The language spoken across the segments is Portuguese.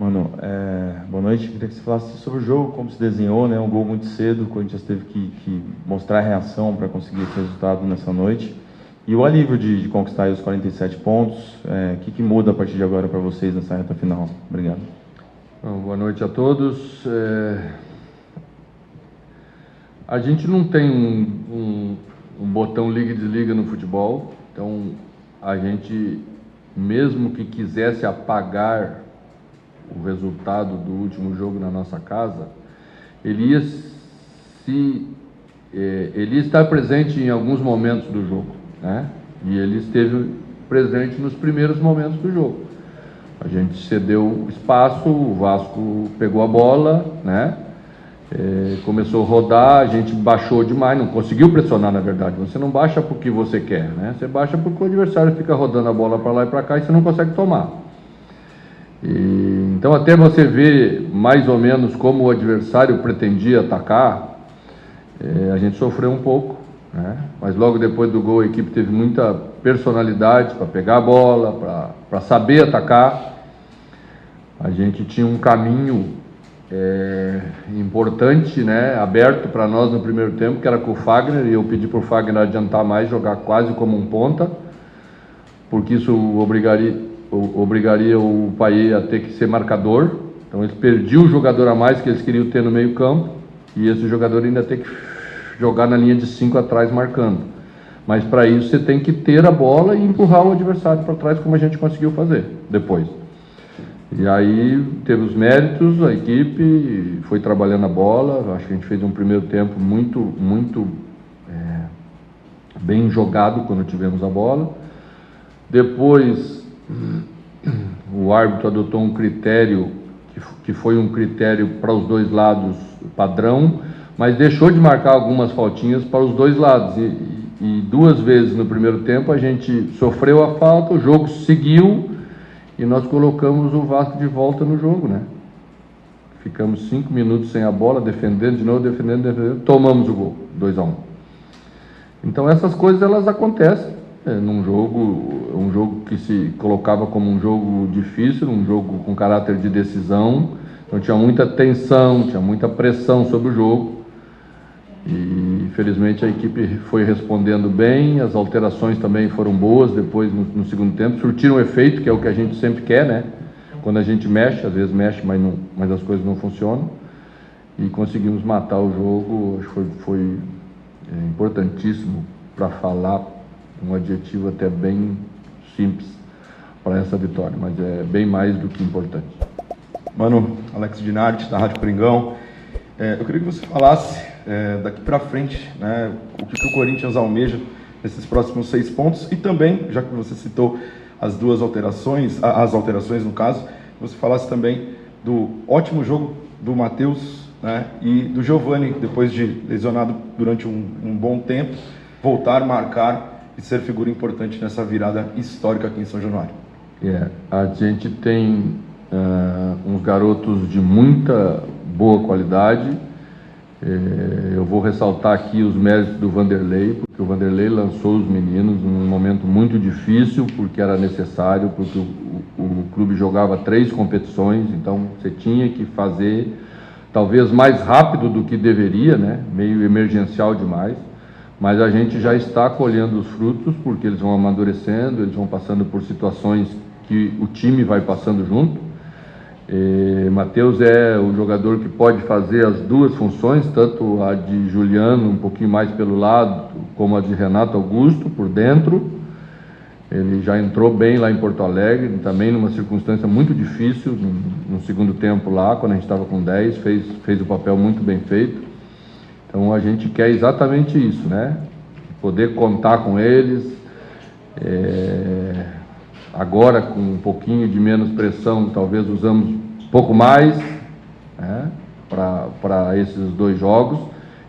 Mano, boa noite. Queria que você falasse sobre o jogo, como se desenhou, né? Um gol muito cedo, o Corinthians teve que mostrar a reação para conseguir esse resultado nessa noite. E o alívio de conquistar os 47 pontos, o que muda a partir de agora para vocês nessa reta final? Obrigado. Bom, boa noite a todos. A gente não tem um botão liga e desliga no futebol, então a gente, mesmo que quisesse apagar o resultado do último jogo na nossa casa, ele ia estar presente em alguns momentos do jogo, né? E ele esteve presente nos primeiros momentos do jogo. A gente cedeu espaço, o Vasco pegou a bola, né? Começou a rodar, a gente baixou demais, não conseguiu pressionar, na verdade. Você não baixa porque você quer, né? Você baixa porque o adversário fica rodando a bola para lá e para cá e você não consegue tomar. Então, até você ver mais ou menos como o adversário pretendia atacar, a gente sofreu um pouco, né? Mas logo depois do gol a equipe teve muita personalidade para pegar a bola, para saber atacar. A gente tinha um caminho importante, né, aberto para nós no primeiro tempo, que era com o Fagner, e eu pedi para o Fagner adiantar mais, jogar quase como um ponta, porque isso obrigaria o Payet a ter que ser marcador. Então eles perdiam o jogador a mais que eles queriam ter no meio campo, e esse jogador ainda tem que jogar na linha de 5 atrás marcando. Mas para isso você tem que ter a bola e empurrar o adversário para trás, como a gente conseguiu fazer depois. E aí teve os méritos, a equipe foi trabalhando a bola. Acho que a gente fez um primeiro tempo muito bem jogado quando tivemos a bola. Depois o árbitro adotou um critério que foi um critério para os dois lados padrão, mas deixou de marcar algumas faltinhas para os dois lados. E duas vezes no primeiro tempo a gente sofreu a falta, o jogo seguiu e nós colocamos o Vasco de volta no jogo, né? Ficamos 5 minutos sem a bola, defendendo de novo, defendendo, tomamos o gol, 2-1. Então essas coisas elas acontecem num jogo, um jogo que se colocava como um jogo difícil, um jogo com caráter de decisão. Então tinha muita tensão, tinha muita pressão sobre o jogo. E infelizmente a equipe foi respondendo bem, as alterações também foram boas depois no segundo tempo, surtiram um efeito, que é o que a gente sempre quer, né? Quando a gente mexe, às vezes mexe, mas as coisas não funcionam, e conseguimos matar o jogo. Acho que foi importantíssimo, para falar um adjetivo até bem simples para essa vitória, mas é bem mais do que importante. Mano, Alex Dinardi, da Rádio Coringão. Eu queria que você falasse daqui para frente, né, o que o Corinthians almeja nesses próximos 6 pontos, e também, já que você citou as alterações no caso, você falasse também do ótimo jogo do Matheus, né, e do Giovani, depois de lesionado durante um bom tempo, voltar, marcar e ser figura importante nessa virada histórica aqui em São Januário. A gente tem uns garotos de muita boa qualidade. Eu vou ressaltar aqui os méritos do Vanderlei, porque o Vanderlei lançou os meninos num momento muito difícil, porque era necessário, porque o clube jogava 3 competições, então você tinha que fazer talvez mais rápido do que deveria, né? Meio emergencial demais, mas a gente já está colhendo os frutos, porque eles vão amadurecendo, eles vão passando por situações que o time vai passando junto. Matheus é o jogador que pode fazer as duas funções, tanto a de Juliano, um pouquinho mais pelo lado, como a de Renato Augusto, por dentro. Ele já entrou bem lá em Porto Alegre, também numa circunstância muito difícil, no segundo tempo lá, quando a gente estava com 10, fez o papel muito bem feito. Então a gente quer exatamente isso, né? Poder contar com eles, agora com um pouquinho de menos pressão, talvez usamos um pouco mais, né, para esses 2 jogos,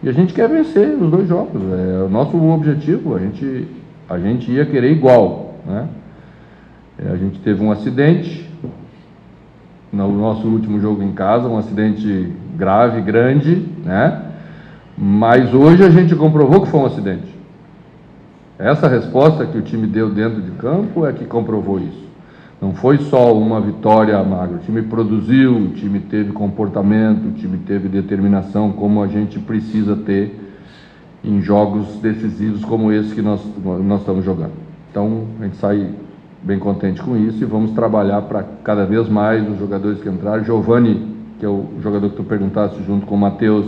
e a gente quer vencer os 2 jogos, é o nosso objetivo. A gente ia querer igual, né? A gente teve um acidente no nosso último jogo em casa, um acidente grave, grande, né? Mas hoje a gente comprovou que foi um acidente. Essa resposta que o time deu dentro de campo é que comprovou isso. Não foi só uma vitória magra, o time produziu, o time teve comportamento, o time teve determinação, como a gente precisa ter em jogos decisivos como esse que nós estamos jogando. Então, a gente sai bem contente com isso e vamos trabalhar para cada vez mais os jogadores que entraram. Giovani, que é o jogador que tu perguntaste, junto com o Matheus,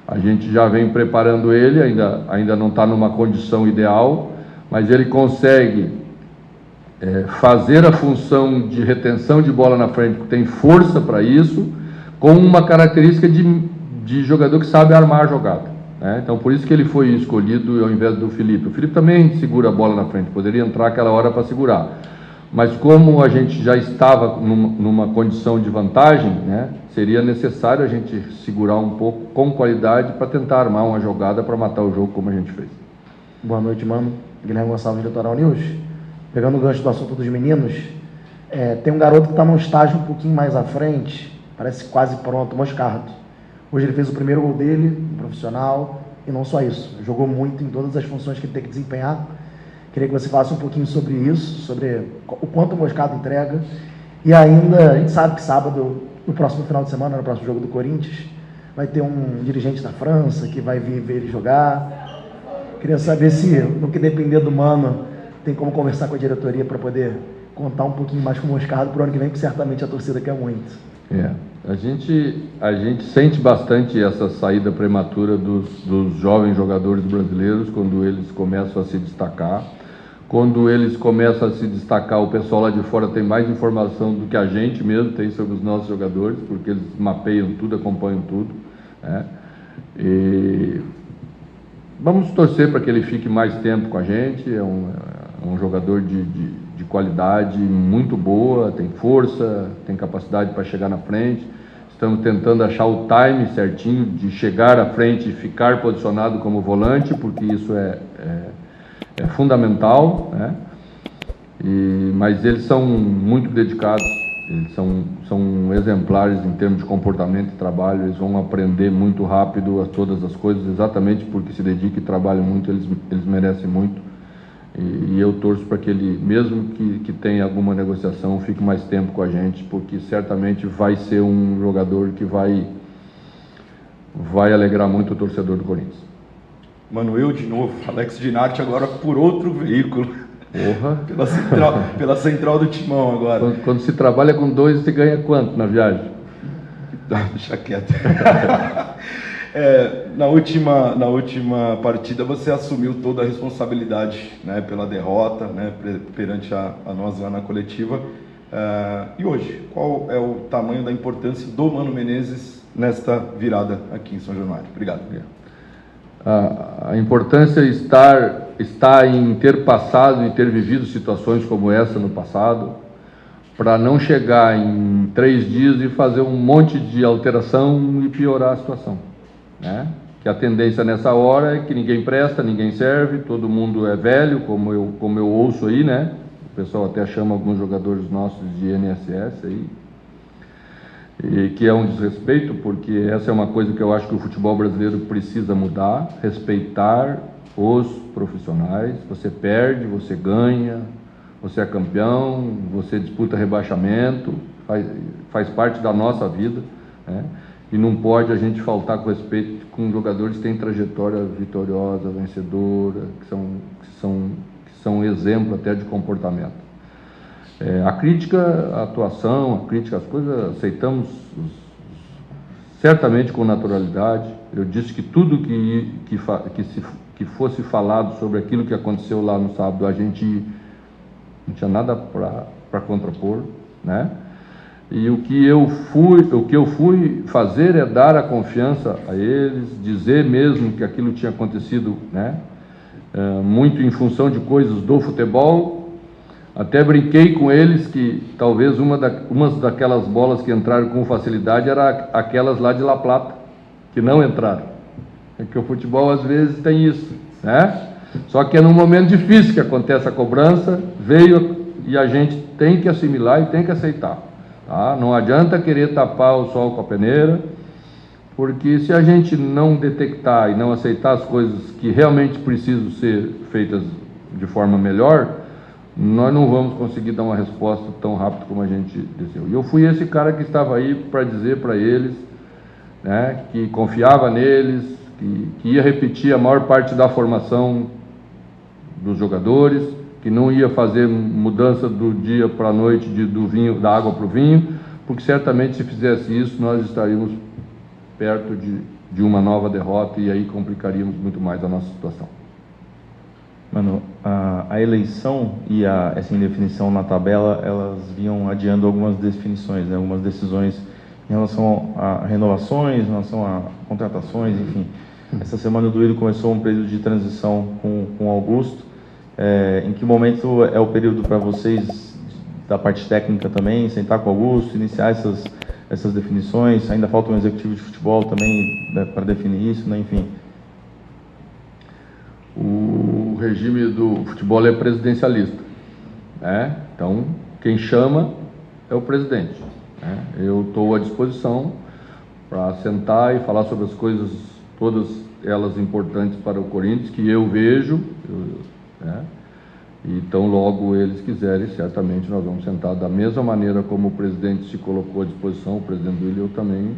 a gente já vem preparando ele, ainda não está numa condição ideal, mas ele consegue fazer a função de retenção de bola na frente, porque tem força para isso, com uma característica de jogador que sabe armar a jogada, né? Então, por isso que ele foi escolhido ao invés do Felipe. O Felipe também segura a bola na frente, poderia entrar aquela hora para segurar, mas como a gente já estava numa condição de vantagem, né, seria necessário a gente segurar um pouco com qualidade para tentar armar uma jogada para matar o jogo como a gente fez. Boa noite, mano. Guilherme Gonçalves, Litoral News. Pegando o gancho do assunto dos meninos, tem um garoto que está num estágio um pouquinho mais à frente, parece quase pronto, Moscardo. Hoje ele fez o primeiro gol dele, no profissional, e não só isso, jogou muito em todas as funções que ele tem que desempenhar. Queria que você falasse um pouquinho sobre isso, sobre o quanto o Moscardo entrega. E ainda, a gente sabe que sábado, no próximo final de semana, no próximo jogo do Corinthians, vai ter um dirigente da França que vai vir ver ele jogar. Queria saber se, no que depender do Mano, tem como conversar com a diretoria para poder contar um pouquinho mais com o Moscardo para o ano que vem, porque certamente a torcida quer muito. A gente sente bastante essa saída prematura dos jovens jogadores brasileiros quando eles começam a se destacar. Quando eles começam a se destacar, o pessoal lá de fora tem mais informação do que a gente mesmo tem sobre os nossos jogadores, porque eles mapeiam tudo, acompanham tudo, né? E vamos torcer para que ele fique mais tempo com a gente. É um jogador de qualidade muito boa, tem força, tem capacidade para chegar na frente. Estamos tentando achar o time certinho de chegar à frente e ficar posicionado como volante, porque isso é fundamental, né? Mas eles são muito dedicados, eles são exemplares em termos de comportamento e trabalho. Eles vão aprender muito rápido todas as coisas, exatamente porque se dedicam e trabalham muito. Eles merecem muito, e eu torço para que ele, mesmo que tenha alguma negociação, fique mais tempo com a gente, porque certamente vai ser um jogador que vai alegrar muito o torcedor do Corinthians. Manuel de novo, Alex Dinarte agora por outro veículo. Porra. pela central do Timão agora. Quando se trabalha com dois, você ganha quanto na viagem? Deixa quieto. Na última partida você assumiu toda a responsabilidade, né, pela derrota, né, perante a nós lá na coletiva. E hoje, qual é o tamanho da importância do Mano Menezes nesta virada aqui em São Januário? Obrigado. A importância está em ter passado e ter vivido situações como essa no passado, para não chegar em 3 dias e fazer um monte de alteração e piorar a situação, né? Que a tendência nessa hora é que ninguém presta, ninguém serve, todo mundo é velho, como eu ouço aí, né? O pessoal até chama alguns jogadores nossos de INSS aí, e que é um desrespeito, porque essa é uma coisa que eu acho que o futebol brasileiro precisa mudar: respeitar os profissionais. Você perde, você ganha, você é campeão, você disputa rebaixamento, faz parte da nossa vida, né? E não pode a gente faltar com respeito com jogadores que têm trajetória vitoriosa, vencedora, que são exemplo até de comportamento. A crítica, a atuação, a crítica, as coisas aceitamos certamente com naturalidade. Eu disse que tudo que fosse falado sobre aquilo que aconteceu lá no sábado, a gente não tinha nada para contrapor, né? E o que eu fui fazer é dar a confiança a eles, dizer mesmo que aquilo tinha acontecido, né, muito em função de coisas do futebol. Até brinquei com eles que talvez umas daquelas bolas que entraram com facilidade era aquelas lá de La Plata, que não entraram. É que o futebol às vezes tem isso, né? Só que é num momento difícil que acontece a cobrança, veio, e a gente tem que assimilar e tem que aceitar, tá? Não adianta querer tapar o sol com a peneira, porque se a gente não detectar e não aceitar as coisas que realmente precisam ser feitas de forma melhor, nós não vamos conseguir dar uma resposta tão rápido como a gente desejou. E eu fui esse cara que estava aí para dizer para eles, né, que confiava neles, que ia repetir a maior parte da formação dos jogadores, que não ia fazer mudança do dia para a noite, do vinho, da água para o vinho, porque certamente se fizesse isso nós estaríamos perto de uma nova derrota e aí complicaríamos muito mais a nossa situação. Mano, a eleição e essa indefinição na tabela, elas vinham adiando algumas definições, né, algumas decisões em relação a renovações, em relação a contratações, enfim. Essa semana o Duílio começou um período de transição com o Augusto. Em que momento é o período para vocês, da parte técnica também, sentar com o Augusto, iniciar essas definições? Ainda falta um executivo de futebol também, né, para definir isso, né? Enfim. O regime do futebol é presidencialista, né? Então, quem chama é o presidente, né? Eu estou à disposição para sentar e falar sobre as coisas, todas elas importantes para o Corinthians, que eu vejo, né? Então, logo eles quiserem, certamente nós vamos sentar da mesma maneira como o presidente se colocou à disposição, o presidente Duílio, eu também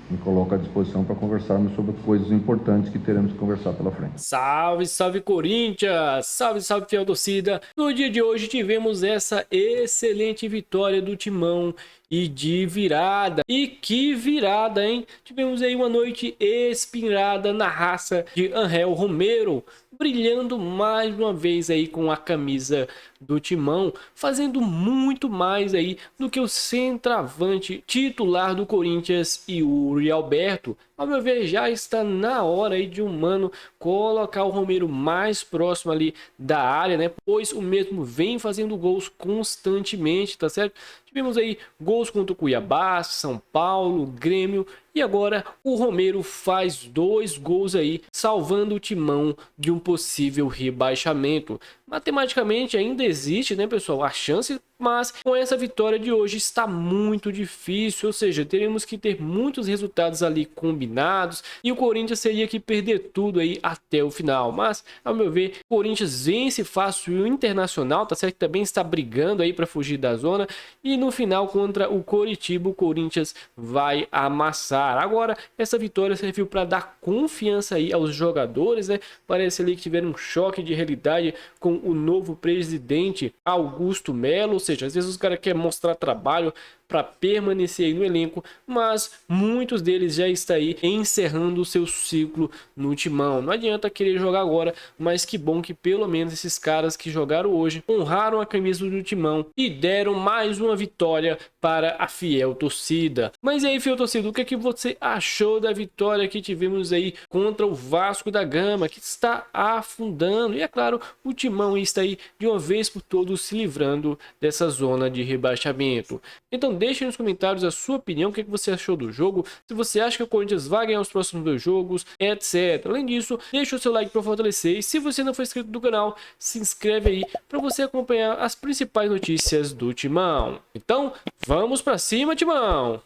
me coloco à disposição para conversarmos sobre coisas importantes que teremos que conversar pela frente. Salve, salve Corinthians! Salve, salve fiel torcida! No dia de hoje tivemos essa excelente vitória do Timão e de virada. E que virada, hein? Tivemos aí uma noite inspirada na raça de Angel Romero, brilhando mais uma vez aí com a camisa do Timão, fazendo muito mais aí do que o centroavante titular do Corinthians, Yuri Alberto. Ao meu ver, já está na hora aí de um mano colocar o Romero mais próximo ali da área, né? Pois o mesmo vem fazendo gols constantemente, tá certo? Tivemos aí gols contra o Cuiabá, São Paulo, Grêmio, e agora o Romero faz 2 gols aí, salvando o Timão de um possível rebaixamento. Matematicamente ainda existe, né, pessoal, a chance, mas com essa vitória de hoje está muito difícil, ou seja, teremos que ter muitos resultados ali combinados e o Corinthians teria que perder tudo aí até o final. Mas, ao meu ver, o Corinthians vence fácil o Internacional, tá certo? Também está brigando aí para fugir da zona e no final contra o Coritiba o Corinthians vai amassar. Agora, essa vitória serviu para dar confiança aí aos jogadores, né? Parece ali que tiveram um choque de realidade com o novo presidente Augusto Melo, ou seja, às vezes os caras querem mostrar trabalho para permanecer aí no elenco, mas muitos deles já estão aí encerrando o seu ciclo no Timão. Não adianta querer jogar agora, mas que bom que pelo menos esses caras que jogaram hoje honraram a camisa do Timão e deram mais uma vitória para a fiel torcida. Mas aí, fiel torcida, o que é que você achou da vitória que tivemos aí contra o Vasco da Gama, que está afundando? E é claro, o Timão está aí de uma vez por todas se livrando dessa zona de rebaixamento. Então deixe nos comentários a sua opinião, o que você achou do jogo, se você acha que o Corinthians vai ganhar os próximos 2 jogos, etc. Além disso, deixe o seu like para fortalecer e se você não for inscrito no canal, se inscreve aí para você acompanhar as principais notícias do Timão. Então, vamos para cima, Timão!